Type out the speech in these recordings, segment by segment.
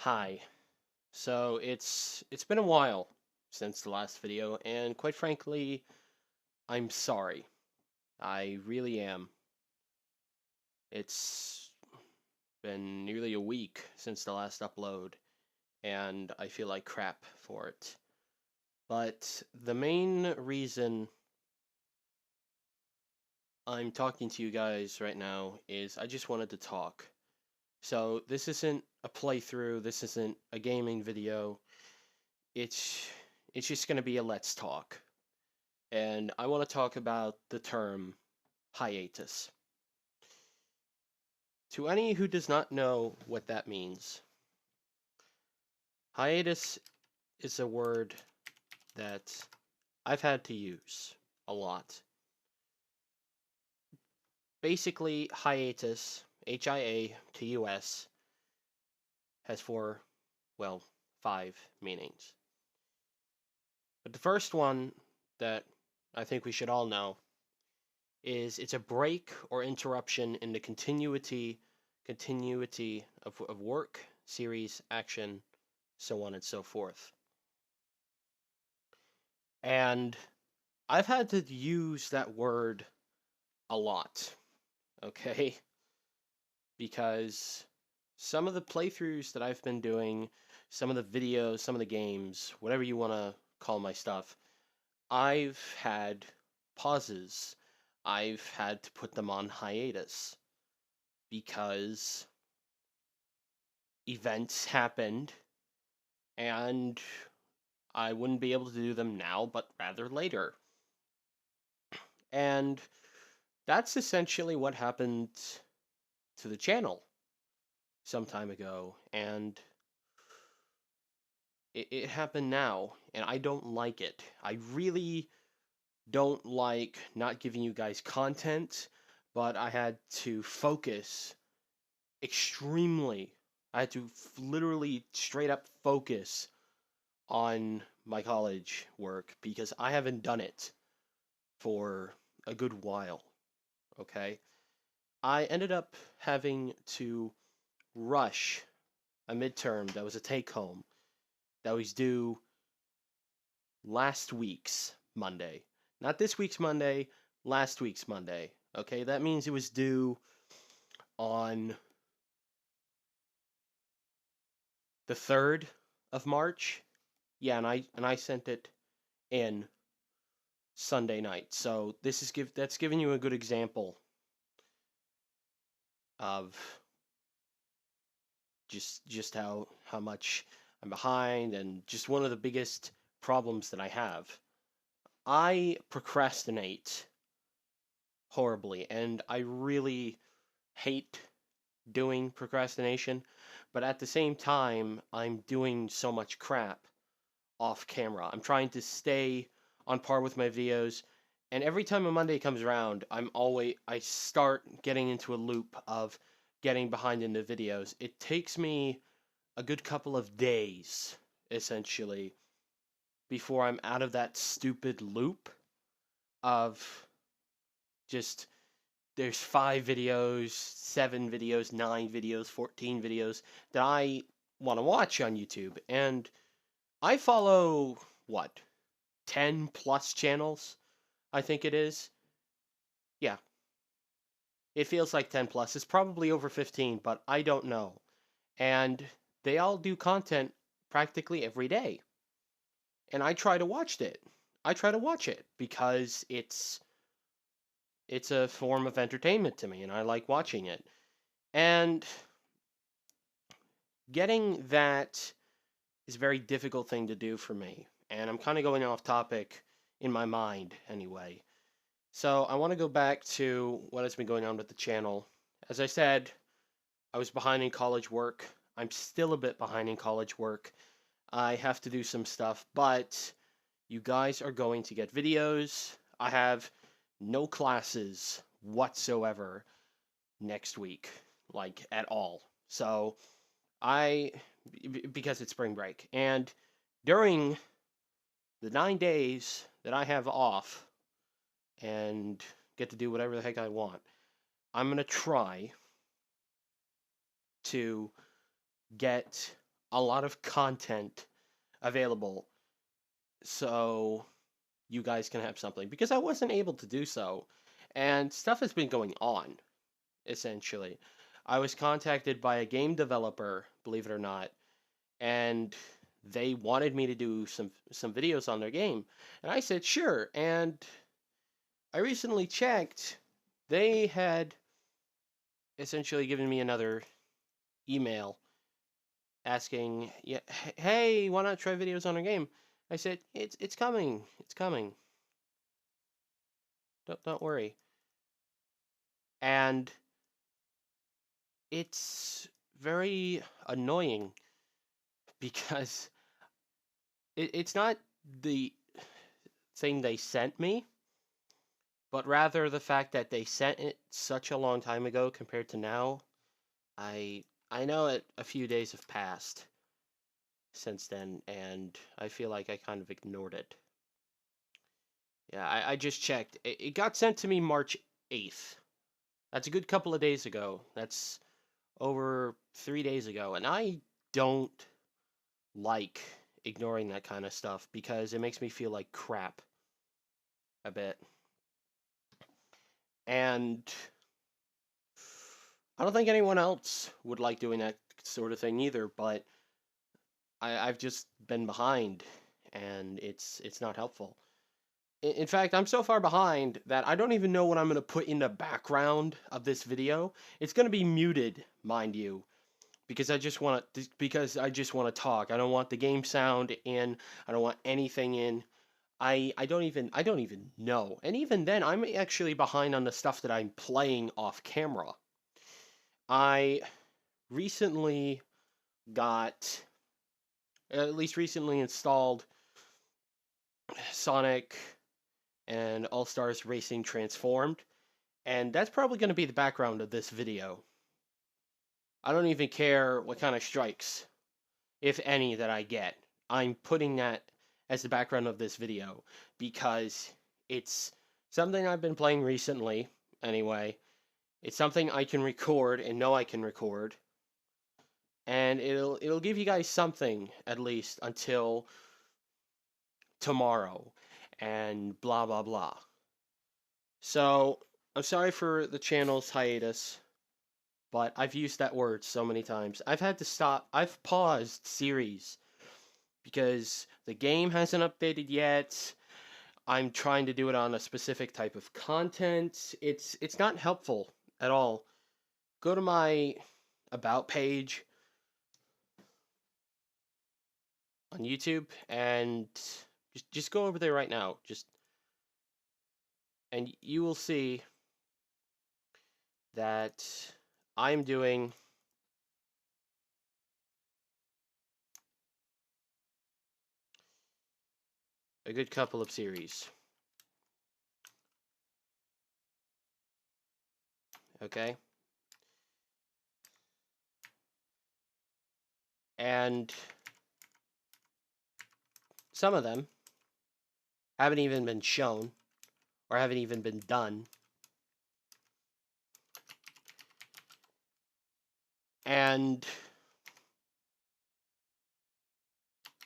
Hi. So it's been a while since the last video, and quite frankly, I'm sorry. I really am. It's been nearly a week since the last upload, and I feel like crap for it. But the main reason I'm talking to you guys right now is I just wanted to talk. So this isn't a playthrough, this isn't a gaming video. It's it's just going to be a let's talk. And I want to talk about the term hiatus. To any who does not know what that means, hiatus is a word that I've had to use a lot. Basically, hiatus, Hiatus, has well, five meanings. But the first one that I think we should all know is it's a break or interruption in the continuity of work, series, action, so on and so forth. And I've had to use that word a lot, okay? Because some of the playthroughs that I've been doing, some of the videos, some of the games, whatever you want to call my stuff, I've had pauses. I've had to put them on hiatus because events happened and I wouldn't be able to do them now, but rather later. And that's essentially what happened to the channel some time ago. And it happened now, and I don't like it. I really don't like not giving you guys content, but I had to focus extremely. I had to literally straight up focus on my college work because I haven't done it for a good while. Okay? I ended up having to rush a midterm that was a take home that was due last week's Monday. Not this week's Monday, last week's Monday. Okay? That means it was due on the 3rd of March. Yeah, and I sent it in Sunday night. So that's giving you a good example of just how much I'm behind and just one of the biggest problems that I have. I procrastinate horribly and I really hate doing procrastination, but at the same time I'm doing so much crap off camera. I'm trying to stay on par with my videos, and every time a Monday comes around, I start getting into a loop of getting behind in the videos. It takes me a good couple of days, essentially, before I'm out of that stupid loop of just there's 5 videos, 7 videos, 9 videos, 14 videos that I want to watch on YouTube. And I follow, what, 10 plus channels, I think it is. Yeah, it feels like 10 plus. It's probably over 15, but I don't know. And they all do content practically every day. And I try to watch it. I try to watch it because it's a form of entertainment to me and I like watching it. And getting that is a very difficult thing to do for me. And I'm kind of going off topic in my mind anyway. So I want to go back to what has been going on with the channel. As I said, I was behind in college work. I'm still a bit behind in college work. I have to do some stuff, but you guys are going to get videos. I have no classes whatsoever next week, like at all. So I, because it's spring break, and during the 9 days that I have off and get to do whatever the heck I want, I'm going to try to get a lot of content available so you guys can have something, because I wasn't able to do so. And stuff has been going on, essentially. I was contacted by a game developer, believe it or not, and they wanted me to do some videos on their game. And I said, "Sure." And I recently checked, they had essentially given me another email asking, "Yeah, hey, why not try videos on our game?" I said, "It's coming. It's coming. Don't worry." And it's very annoying because it's not the thing they sent me, but rather the fact that they sent it such a long time ago compared to now. I know it a few days have passed since then, and I feel like I kind of ignored it. Yeah, I just checked. It got sent to me March 8th. That's a good couple of days ago. That's over 3 days ago, and I don't like ignoring that kind of stuff because it makes me feel like crap a bit. And I don't think anyone else would like doing that sort of thing either, but I've just been behind, and it's not helpful. In fact, I'm so far behind that I don't even know what I'm going to put in the background of this video. It's going to be muted, mind you, because I just want to talk. I don't want the game sound in. I don't want anything in. I don't even know. And even then, I'm actually behind on the stuff that I'm playing off camera. I recently got, at least recently installed Sonic and All Stars Racing Transformed, and that's probably going to be the background of this video. I don't even care what kind of strikes, if any, that I get. I'm putting that as the background of this video because it's something I've been playing recently, anyway. It's something I can record and know I can record, and it'll give you guys something at least until tomorrow, and blah blah blah. So I'm sorry for the channel's hiatus, but I've used that word so many times. I've had to stop. I've paused series because the game hasn't updated yet. I'm trying to do it on a specific type of content. It's not helpful at all. Go to my about page on YouTube and just go over there right now. And you will see that I'm doing a good couple of series. Okay? And some of them haven't even been shown or haven't even been done. And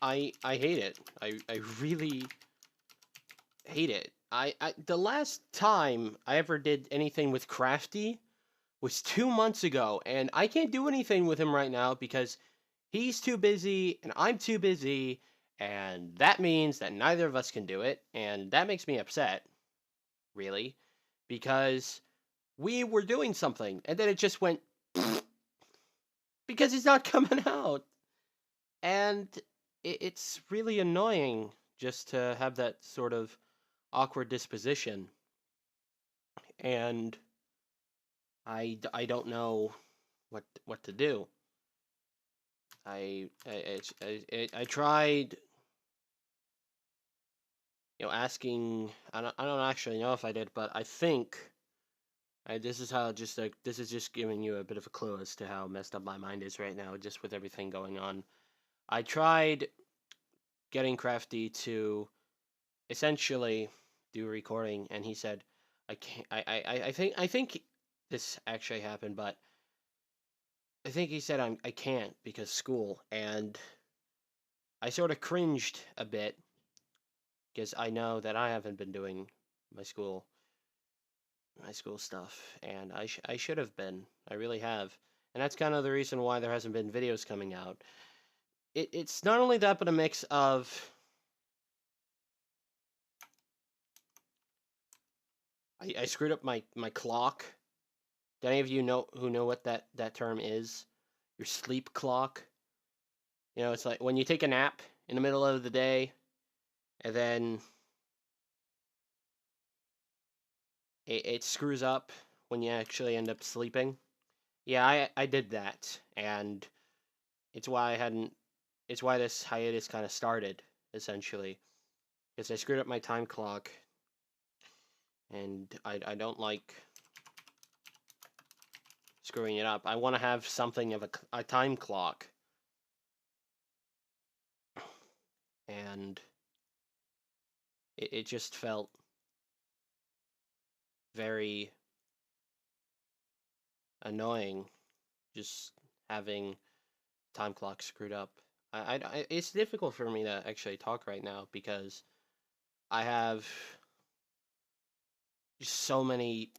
I hate it. I really hate it. The last time I ever did anything with Crafty was 2 months ago, and I can't do anything with him right now because he's too busy and I'm too busy, and that means that neither of us can do it, and that makes me upset, really, because we were doing something and then it just went because it's not coming out. And it's really annoying just to have that sort of awkward disposition. And I don't know what to do. I tried, asking. I don't actually know if I did, but I think this is how this is just giving you a bit of a clue as to how messed up my mind is right now, just with everything going on. I tried getting Crafty to essentially do a recording, and he said, "I can't." I think this actually happened, but I think he said I can't because school, and I sort of cringed a bit because I know that I haven't been doing my school my school stuff, and I should have been. I really have, and that's kind of the reason why there hasn't been videos coming out. It's not only that, but a mix of I screwed up my clock. Do any of you know what that term is? Your sleep clock. You know, it's like when you take a nap in the middle of the day, and then it screws up when you actually end up sleeping. Yeah, I did that, and it's why I hadn't. It's why this hiatus kind of started, essentially, because I screwed up my time clock, and I don't like screwing it up. I want to have something of a time clock, and it just felt very annoying, just having time clock screwed up. It's difficult for me to actually talk right now because I have just so many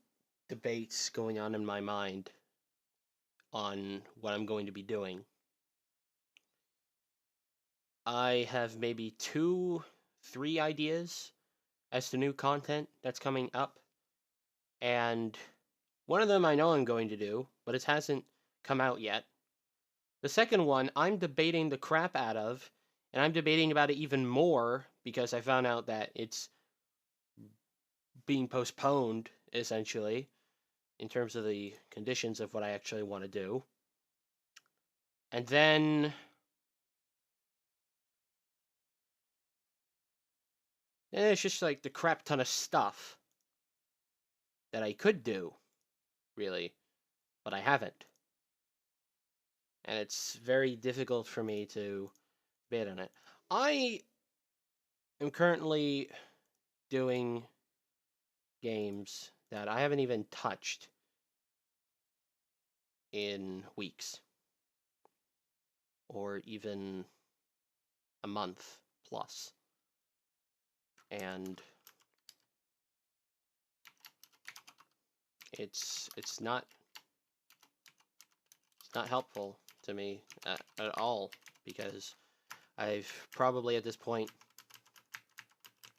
debates going on in my mind on what I'm going to be doing. I have maybe 3 ideas as to new content that's coming up, and one of them I know I'm going to do, but it hasn't come out yet. The second one I'm debating the crap out of, and I'm debating about it even more because I found out that it's being postponed, essentially, in terms of the conditions of what I actually want to do. And then it's just like the crap ton of stuff that I could do, really, but I haven't. And it's very difficult for me to bid on it. I am currently doing games that I haven't even touched in weeks or even a month plus. And it's not helpful to me at all because I've probably at this point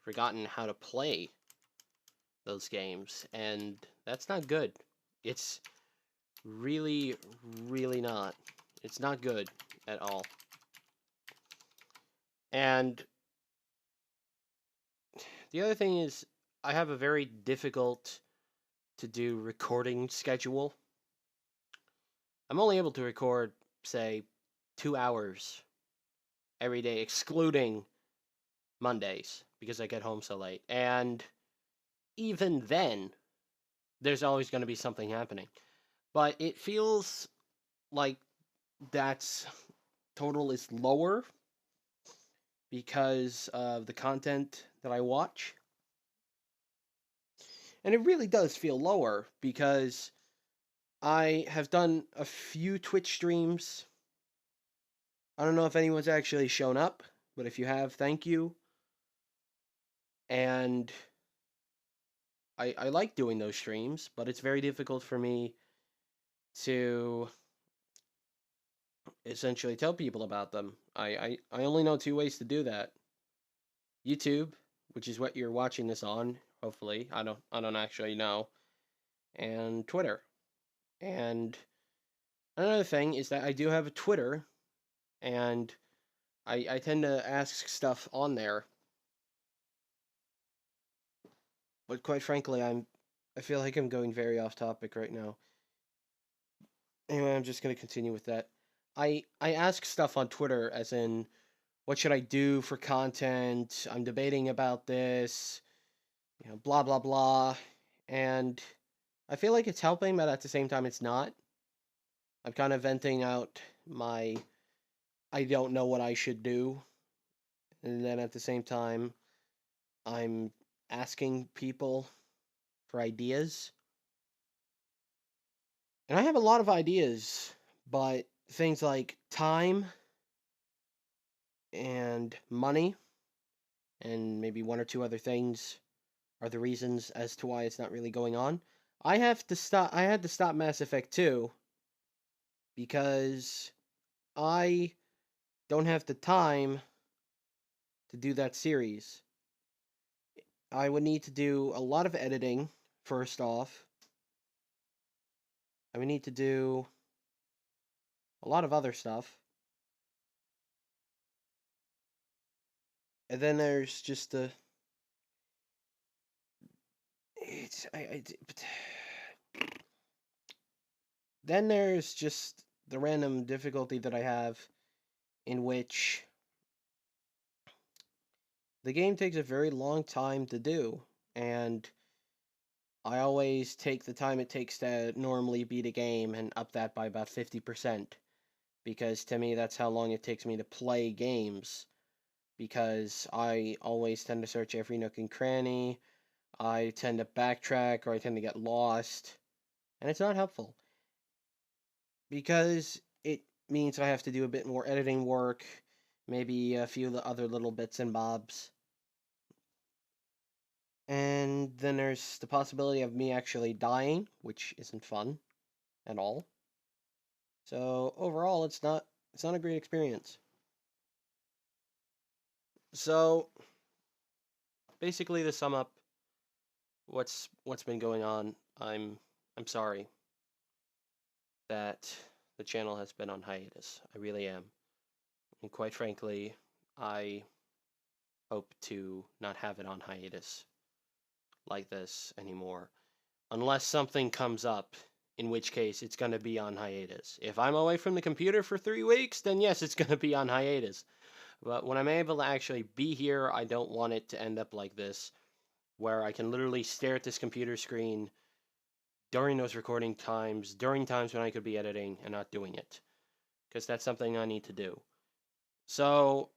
forgotten how to play those games, and that's not good. It's really, really not. It's not good at all. And the other thing is, I have a very difficult to do recording schedule. I'm only able to record, say, 2 hours every day, excluding Mondays, because I get home so late. And even then, there's always going to be something happening. But it feels like that's total is lower because of the content that I watch. And it really does feel lower because I have done a few Twitch streams. I don't know if anyone's actually shown up, but if you have, thank you. And I like doing those streams, but it's very difficult for me to essentially tell people about them. I only know 2 ways to do that. YouTube, which is what you're watching this on, hopefully. I don't actually know. And Twitter. And another thing is that I do have a Twitter, and I tend to ask stuff on there. But quite frankly, I feel like I'm going very off topic right now. Anyway, I'm just gonna continue with that. I ask stuff on Twitter as in what should I do for content? I'm debating about this, blah blah blah. And I feel like it's helping, but at the same time it's not. I'm kind of venting out my I don't know what I should do. And then at the same time, I'm asking people for ideas. And I have a lot of ideas, But things like time and money and maybe one or two other things are the reasons as to why it's not really going on. I had to stop Mass Effect 2 because I don't have the time to do that series. I would need to do a lot of editing first off. I would need to do a lot of other stuff. And then there's just the it's then there's just the random difficulty that I have in which the game takes a very long time to do, and I always take the time it takes to normally beat a game and up that by about 50%, because to me that's how long it takes me to play games, because I always tend to search every nook and cranny, I tend to backtrack, or I tend to get lost, and it's not helpful, because it means I have to do a bit more editing work, maybe a few other little bits and bobs. And then there's the possibility of me actually dying, which isn't fun at all. So overall, it's not a great experience. So basically, to sum up what's been going on, I'm sorry that the channel has been on hiatus. I really am, and quite frankly, I hope to not have it on hiatus like this anymore, unless something comes up, in which case it's going to be on hiatus. If I'm away from the computer for 3 weeks, then yes, it's going to be on hiatus. But when I'm able to actually be here, I don't want it to end up like this, where I can literally stare at this computer screen during those recording times, during times when I could be editing and not doing it, because that's something I need to do. So,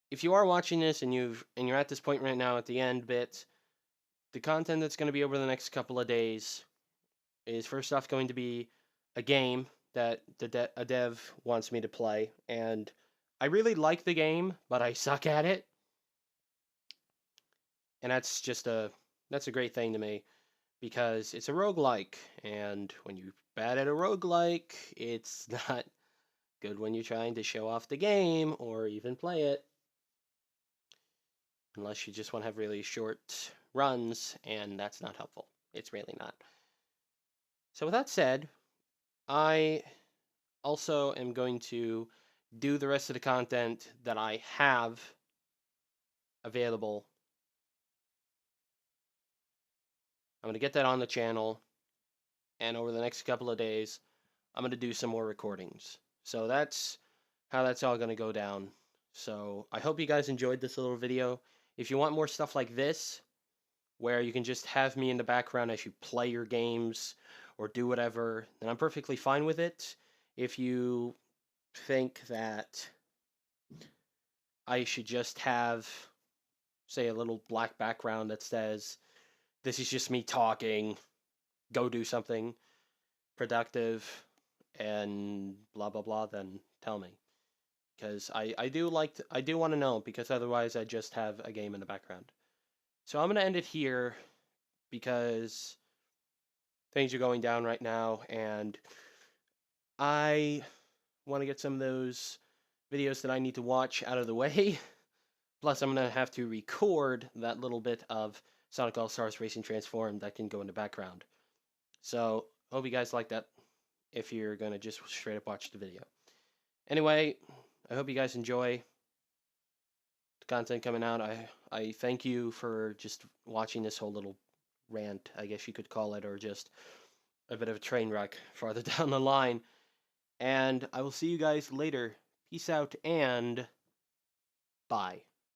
if you are watching this and you're at this point right now at the end bit, the content that's going to be over the next couple of days is first off going to be a game that a dev wants me to play, and I really like the game, but I suck at it, and that's a great thing to me, because it's a roguelike, and when you're bad at a roguelike, it's not good when you're trying to show off the game or even play it, unless you just want to have really short runs, and that's not helpful. It's really not. So with that said, I also am going to do the rest of the content that I have available. I'm going to get that on the channel, and over the next couple of days, I'm going to do some more recordings. So that's how that's all going to go down. So I hope you guys enjoyed this little video. If you want more stuff like this, where you can just have me in the background as you play your games or do whatever, then I'm perfectly fine with it. If you think that I should just have, say, a little black background that says, this is just me talking, go do something productive, and blah blah blah, then tell me. Because I do want to know, because otherwise I just have a game in the background. So I'm gonna end it here, because things are going down right now, and I want to get some of those videos that I need to watch out of the way. Plus, I'm going to have to record that little bit of Sonic All-Stars Racing Transform that can go in the background. So, hope you guys like that, if you're going to just straight up watch the video. Anyway, I hope you guys enjoy the content coming out. I thank you for just watching this whole little rant, I guess you could call it, or just a bit of a train wreck farther down the line. And I will see you guys later. Peace out and bye.